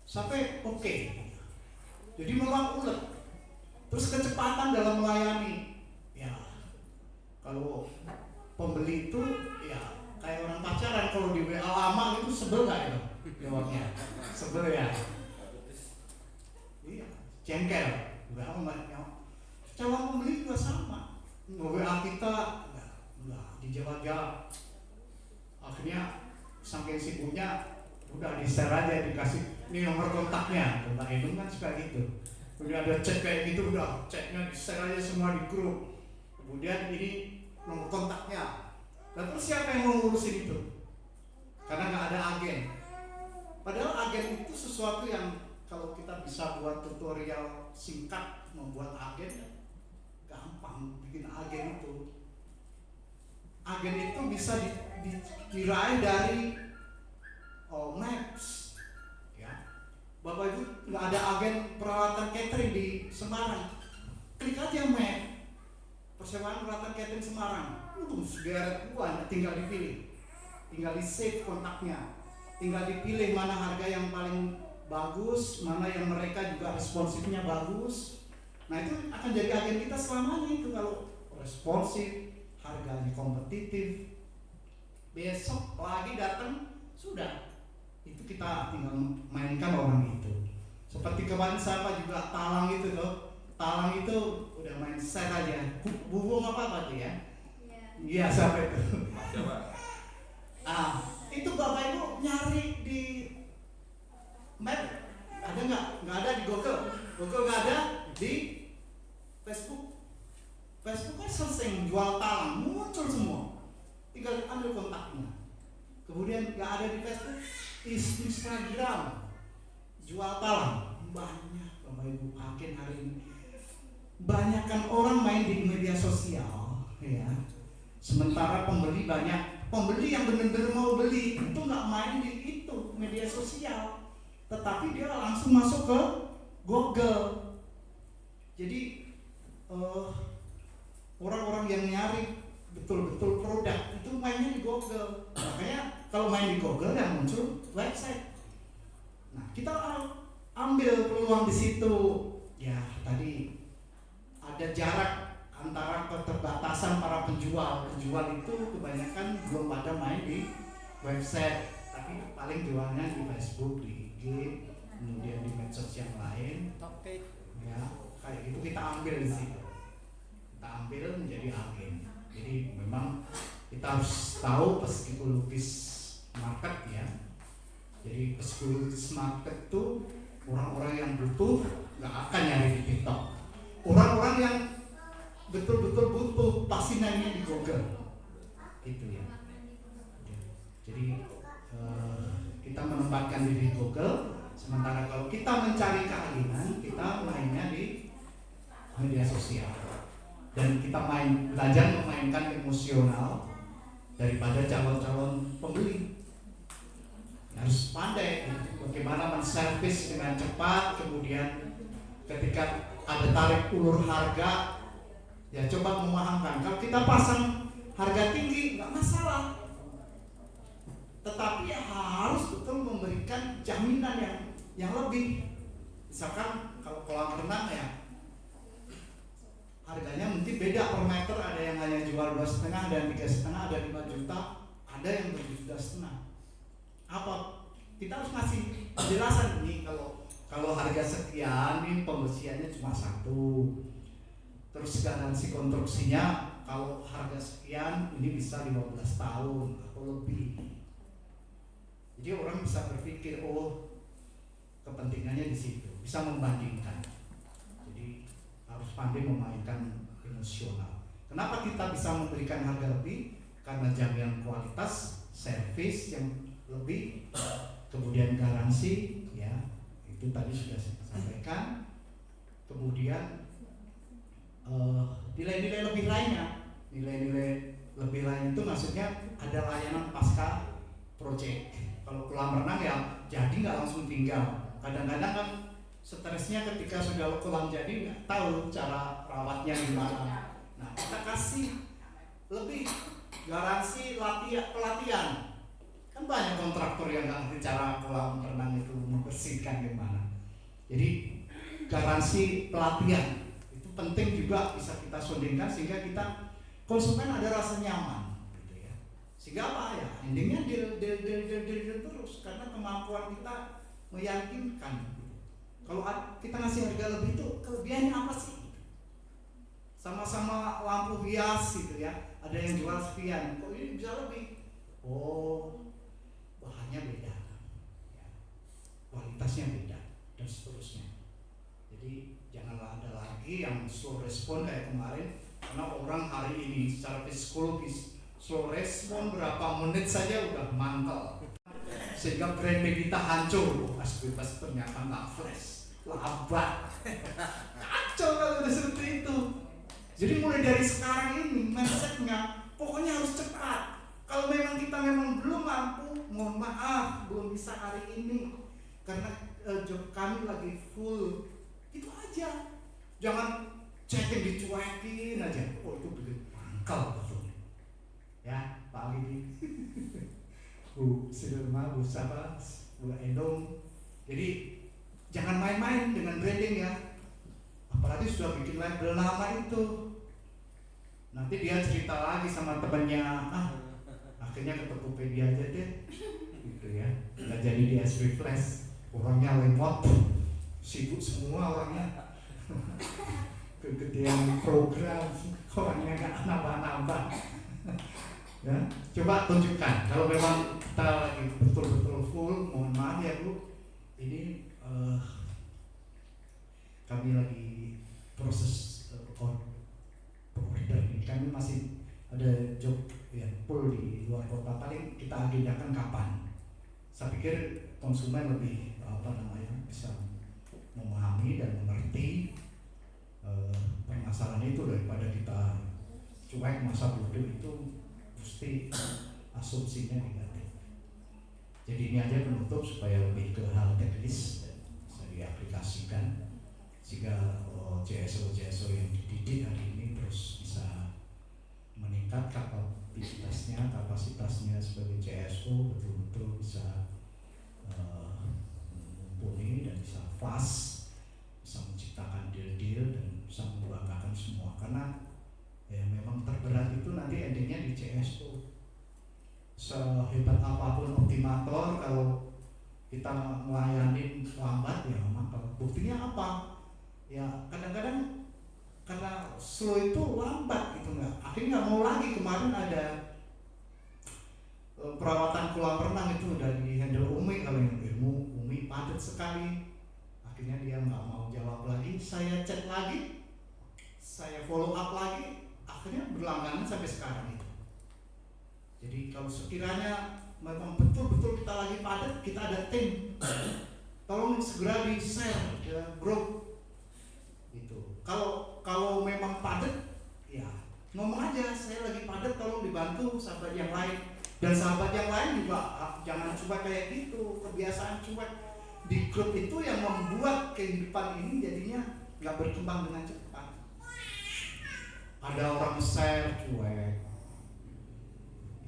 Sampai oke. Jadi memang ulet. Terus kecepatan dalam melayani, ya. Kalau pembeli itu, ya, kayak orang pacaran, kalau di WA lama itu sebel nggak itu jawabnya? Sebel ya. Iya, jengkel. WA nggak. Calon pembeli juga sama. WA kita nggak dijawab. Akhirnya saking sibuknya udah di-share aja, dikasih ini nomor kontaknya. Mbak Edung kan suka gitu. Kemudian ada chat kayak gitu, udah chatnya di-share aja semua di grup. Kemudian ini nomor kontaknya. Lalu terus siapa yang mau ngurusin itu? Karena nggak ada agen. Padahal agen itu sesuatu yang kalau kita bisa buat tutorial singkat membuat agen, ya gampang bikin agen itu. Agen itu bisa diraih dari Maps, ya. Bapak Ibu, nggak ada agen peralatan catering di Semarang, klik aja Map, persewaan peralatan catering Semarang, segera banyak, tinggal dipilih, tinggal di save kontaknya, tinggal dipilih mana harga yang paling bagus, mana yang mereka juga responsifnya bagus. Nah itu akan jadi agen kita selamanya itu, kalau responsif, harganya kompetitif, besok lagi datang sudah, itu kita tinggal mainkan orang itu. Seperti kemarin siapa juga Talang itu loh, Talang itu udah main set aja, bubung apa tuh ya? Iya, siapa itu? Itu Bapak Ibu nyari di Map, ada nggak? Nggak ada di Google nggak ada, di Facebook kan selesai jual Talang, muncul semua, tinggal ambil kontaknya. Kemudian nggak ada di Facebook, Instagram jual Talang, banyak Bapak Ibu. Agen hari ini banyakkan orang main di media sosial, ya. Sementara pembeli banyak, pembeli yang benar-benar mau beli itu nggak main di itu media sosial, tetapi dia langsung masuk ke Google. Jadi orang-orang yang nyari betul-betul produk itu mainnya di Google. Makanya kalau main di Google yang muncul website. Nah, kita ambil peluang di situ. Ya, tadi ada jarak antara keterbatasan para penjual. Penjual itu kebanyakan belum pada main di website, tapi paling jualnya di Facebook, di IG, kemudian di medsos yang lain. Ya, kayak gitu kita ambil di situ. ambil menjadi agen. Jadi memang kita harus tahu psikologis market ya. Jadi psikologis market itu orang-orang yang butuh nggak akan nyari di TikTok. Orang-orang yang betul-betul butuh pasti nanya di Google. Gitu ya. Jadi kita menempatkan diri di Google. Sementara kalau kita mencari keahlian, kita mainnya di media sosial. Dan kita belajar memainkan emosional daripada calon-calon pembeli. Harus pandai bagaimana menservis dengan cepat, kemudian ketika ada tarik ulur harga, ya coba memahamkan. Kalau kita pasang harga tinggi nggak masalah, tetapi harus betul memberikan jaminan yang lebih. Misalkan kalau kolam renang ya harganya mungkin beda per meter, ada yang hanya jual 2,5, ada yang 3,5, ada 5 juta, ada yang 7,5 juta. Apa? Kita harus ngasih penjelasan nih, kalau harga sekian nih pembersihannya cuma 1, terus garansi konstruksinya kalau harga sekian ini bisa 15 tahun atau lebih. Jadi orang bisa berpikir, oh kepentingannya di situ, bisa membandingkan. Jadi harus pandai memainkan emosional. Kenapa kita bisa memberikan harga lebih? Karena jaminan kualitas, servis yang lebih, kemudian garansi, ya itu tadi sudah saya sampaikan. Kemudian nilai-nilai lebih lainnya. Nilai-nilai lebih lain itu maksudnya ada layanan pasca project. Kalau kolam renang ya jadi nggak langsung tinggal. Kadang-kadang kan stresnya ketika sudah kolam jadi nggak tahu cara rawatnya gimana. Nah kita kasih lebih garansi pelatihan. Kan banyak kontraktor yang nggak ngerti cara kolam renang itu membersihkan gimana. Jadi garansi pelatihan itu penting juga, bisa kita sondingkan sehingga kita konsumen ada rasa nyaman, gitu ya. Sehingga apa ya? Endingnya deal terus karena kemampuan kita meyakinkan. Gitu. Kalau kita ngasih harga lebih itu kelebihannya apa sih? Sama-sama lampu hias gitu ya. Ada yang jual sekian, kok ini bisa lebih? Oh, bahannya beda, ya. Kualitasnya beda dan seterusnya. Jadi janganlah ada lagi yang slow respon kayak kemarin. Karena orang hari ini secara psikologis slow respon berapa menit saja udah mantel, sehingga branding kita hancur. Bebas ternyata nggak fresh, lambat, kacau kalau udah seperti itu. Jadi mulai dari sekarang ini mindsetnya pokoknya harus cepat. Kalau memang kita belum mampu, mohon maaf belum bisa hari ini karena job kami lagi full, itu aja. Jangan chatting dicuekin aja. Oh itu bikin mangkal betul. Ya Pak Ali, Bu Silma, Bu Saba, Bu Endong. Jadi jangan main-main dengan branding ya. Apalagi sudah bikin label nama itu. Nanti dia cerita lagi sama temannya, akhirnya ke Tokopedia aja deh, gitu ya. Nggak jadi di SP Flash, orangnya lemot, sibuk semua orangnya. Kegedean program, orangnya nggak nambah-nambah. Ya, coba tunjukkan kalau memang kita lagi betul-betul full. Mohon maaf ya Bu, ini kami lagi proses order ini. Kami masih ada job ya full di luar kota. Paling kita agendakan kapan? Saya pikir konsumen lebih bisa memahami dan mengerti permasalahan itu daripada kita cuek masa bodoh itu pasti asumsinya negatif. Jadi ini aja penutup supaya lebih ke hal teknis dan bisa diaplikasikan sehingga CSO yang dididik hari ini terus bisa meningkat kapasitasnya sebagai CSO, betul-betul bisa mumpuni dan bisa fast, bisa menciptakan deal-deal dan bisa membanggakan semua. Karena ya memang terberat itu nanti endingnya di CSO. Sehebat apapun optimator, kalau kita melayani lambat ya maka buktinya apa? Ya kadang-kadang karena slow itu lambat gitu, akhirnya nggak mau lagi. Kemarin ada perawatan kolam renang itu udah di handle Umi, kalau yang ilmu Umi padat sekali, akhirnya dia nggak mau jawab lagi. Saya chat lagi, saya follow up lagi, akhirnya berlangganan sampai sekarang itu. Jadi kalau sekiranya memang betul-betul kita lagi padat, kita ada tim, tolong segera di share ke grup gitu. Kalau memang padat, ya ngomong aja, saya lagi padat, tolong dibantu sahabat yang lain. Dan sahabat yang lain juga jangan cuek kayak gitu. Kebiasaan cuek di grup itu yang membuat kehidupan ini jadinya nggak berkembang dengan cepat. Ada orang share cuek,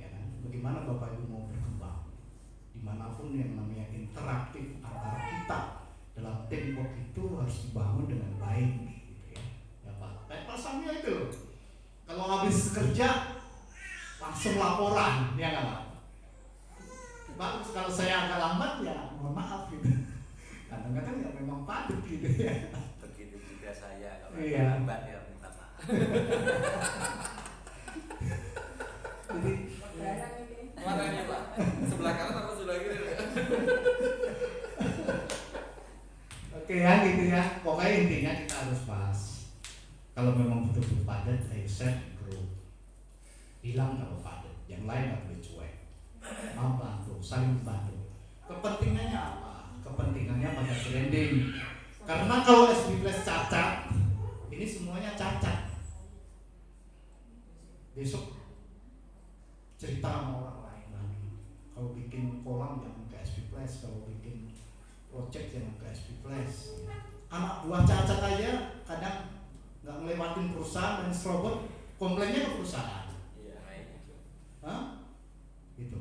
ya kan? Bagaimana Bapak Ibu mau berkembang? Dimanapun yang namanya interaktif antara kita dalam teamwork itu harus dibangun dengan baik, gitu ya. Ya Pak, kayak Pak Samia itu loh. Kalau habis kerja langsung laporan, ya nggak Pak? Pak, kalau saya agak lambat ya mohon maaf gitu. Kadang-kadang ya memang padat gitu ya. Begitu juga saya, kalau Iya. lambat ya minta maaf. Jadi Mana nih Pak? Sebelah kanan apa sebelah kiri? oke ya gitu ya. Pokoknya intinya kita harus bahas. Kalau memang betul-betul padat, ayo share di grup. Bilang kalau padat, yang lain nggak boleh cuek. Mau bantu, saling bantu. Kepentingannya apa? Kepentingannya pada branding. Karena kalau SB Flash cacat, ini semuanya cacat. Besok cerita sama orang lain lagi. Kalau bikin kolam jangan ke SB Flash, kalau bikin project jangan ke SB Flash. Anak buah cacat aja kadang nggak ngelewatin perusahaan dan serobot, komplainnya ke perusahaan. Iya. Hah? Gitu.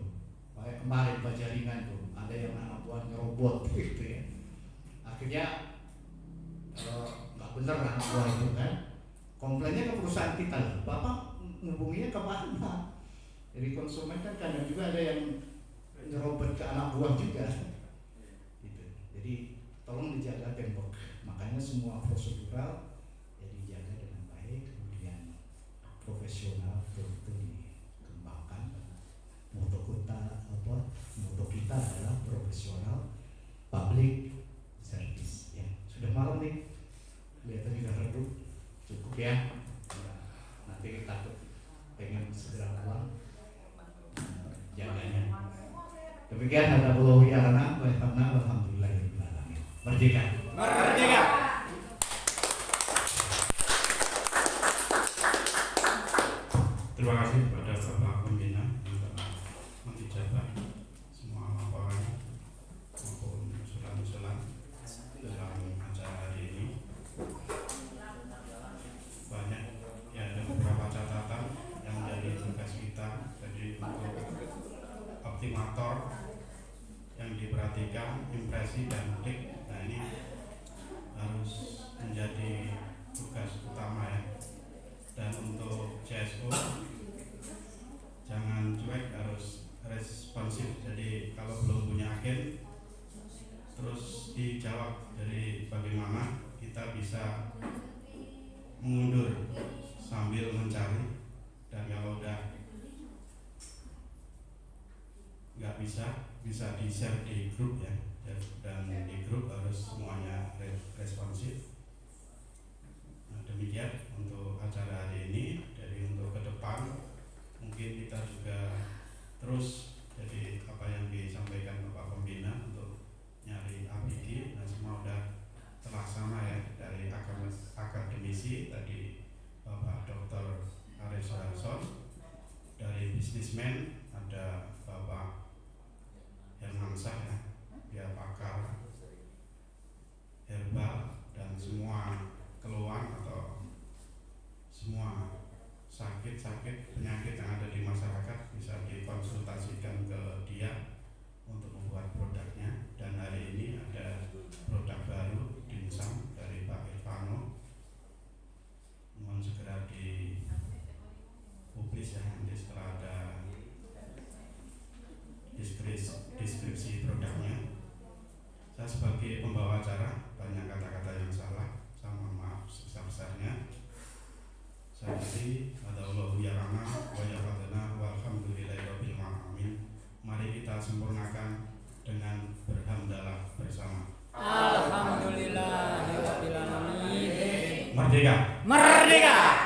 Kayak kemarin Pak Jaringan tuh, ada yang anak buah nyerobot gitu ya. Akhirnya nggak bener anak buah itu kan. Komplainnya ke perusahaan kita loh. Bapak ngubunginya ke mana? Jadi konsumen kan kadang juga ada yang nyerobot ke anak buah juga. Gitu. Jadi tolong dijaga teamwork. Makanya semua prosedural ya dijaga dengan baik, kemudian profesional betul-betul dikembangkan. Moto kita adalah profesional public service ya. Sudah malam nih, kelihatan juga redup, cukup ya. Nanti takut pengen segera pulang, jaganya. Demikian ada Allah ya karena alhamdulillahirabbil alamin. Merdeka. Merdeka. Terima kasih kepada Bapak Pembina yang telah mengijabah semua laporan maupun usulan-usulan dalam acara hari ini. Banyak ya, ada beberapa catatan yang menjadi tugas kita. Jadi untuk optimator yang diperhatikan, impresi dan klik, nah ini harus menjadi tugas utama ya. Dan untuk CSO jangan cuek, harus responsif. Jadi kalau belum punya agen terus dijawab dari bagaimana kita bisa mengundur sambil mencari. Dan kalau udah nggak bisa di share di grup ya. Dan di grup harus semuanya responsif. Demikian untuk acara hari ini. Jadi untuk ke depan mungkin kita juga terus, jadi apa yang disampaikan Bapak Pembina untuk nyari APD, nah semua udah terlaksana ya. Dari akademisi tadi Bapak Dr. Arif Soharson, dari bisnismen ada Bapak Hermansyah ya, dia pakar herbal, dan semua keluhan atau semua sakit penyakit yang ada di masyarakat bisa dikonsultasikan ke dia untuk membuat produknya. Dan hari ini ada produk baru dimsum dari Pak Irfano, mohon segera dipublis ya, nanti setelah ada deskripsi produknya. Saya sebagai pembawa acara banyak kata-kata yang salah, saya mohon maaf sebesar-besarnya. laksanakan dengan berhamdalah bersama. Alhamdulillahirabbil alamin. Merdeka. Merdeka.